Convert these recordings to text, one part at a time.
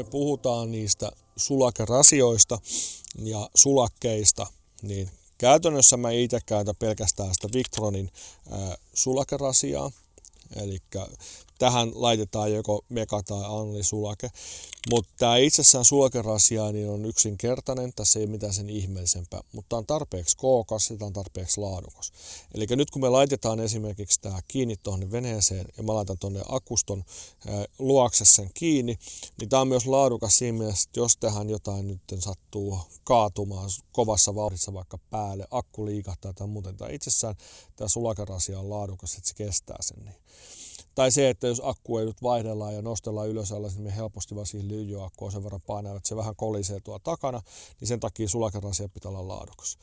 me puhutaan niistä sulakerasioista ja sulakkeista, niin käytännössä mä itse käytän pelkästään sitä Victronin sulakerasiaa. Eli tähän laitetaan joko mega- tai anli-sulake. Mutta tämä itsessään sulakerasia niin on yksinkertainen, tässä ei ole mitään sen ihmeellisempää, mutta tämä on tarpeeksi kookas ja tämä on tarpeeksi laadukas. Eli nyt kun me laitetaan esimerkiksi tämä kiinni tuonne veneeseen ja mä laitan tuonne akuston luokse sen kiinni, niin tämä on myös laadukas siinä mielessä, että jos tähän jotain nyt sattuu kaatumaan kovassa vauhdissa vaikka päälle, akku liikahtaa tai muuten, tai itsessään tämä sulakerasia on laadukas, että se kestää sen niin. Tai se, että jos akku ei nyt vaihdellaan ja nostellaan ylös alas, niin me helposti vaan siihen lyijyakkua sen verran painaa, että se vähän kolisee tuolla takana, niin sen takia sulakerasia pitää olla laadukas.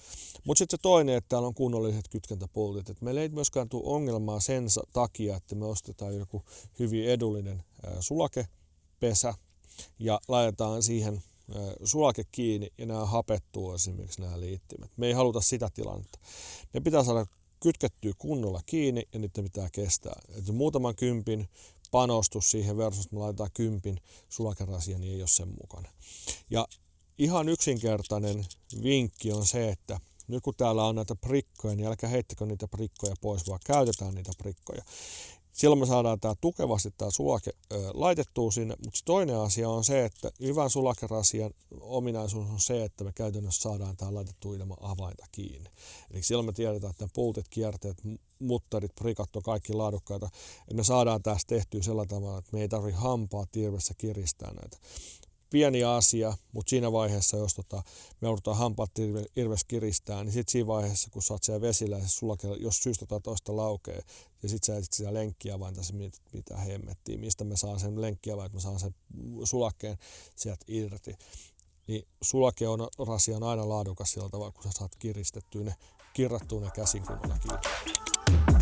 Mutta sitten se toinen, että täällä on kunnolliset kytkentäpultit. Et meillä ei myöskään tule ongelmaa sen takia, että me ostetaan joku hyvin edullinen sulakepesä ja laitetaan siihen sulake kiinni ja nämä hapettuu esimerkiksi nämä liittimet. Me ei haluta sitä tilannetta. Ne pitää saada kytkettyä kunnolla kiinni ja niitä pitää kestää. Et muutaman kympin panostus siihen versus, että me laitetaan kympin sulakerasia, niin ei ole sen mukana. Ja ihan yksinkertainen vinkki on se, että nyt kun täällä on näitä prikkoja, niin älkää heittäkö niitä prikkoja pois, vaan käytetään niitä prikkoja. Silloin me saadaan tämä tukevasti tämä sulake laitettua sinne, mutta toinen asia on se, että hyvän sulakerasian ominaisuus on se, että me käytännössä saadaan tämä laitettua ilman avainta kiinni. Eli silloin me tiedetään, että pultit, kierteet, muttarit, prikat on kaikki laadukkaita, että me saadaan tästä tehtyä sillä tavalla, että me ei tarvitse hampaa tirvessä kiristää näitä. Pieni asia, mutta siinä vaiheessa, jos me joudutaan hampaat irves kiristää, niin sitten siinä vaiheessa, kun sä oot siellä vesillä ja sulake, jos syystä tai toista laukee, ja sitten sä etsit sitä lenkkiavainta, tässä mitä hemmettiä, mistä me saan sen lenkkiavain, että me saan sen sulakkeen sieltä irti. Niin sulake on rasian aina laadukas sillä tavalla, kun sä saat kiristettyä ne, kirrattua ne käsin kunnolla kiinni.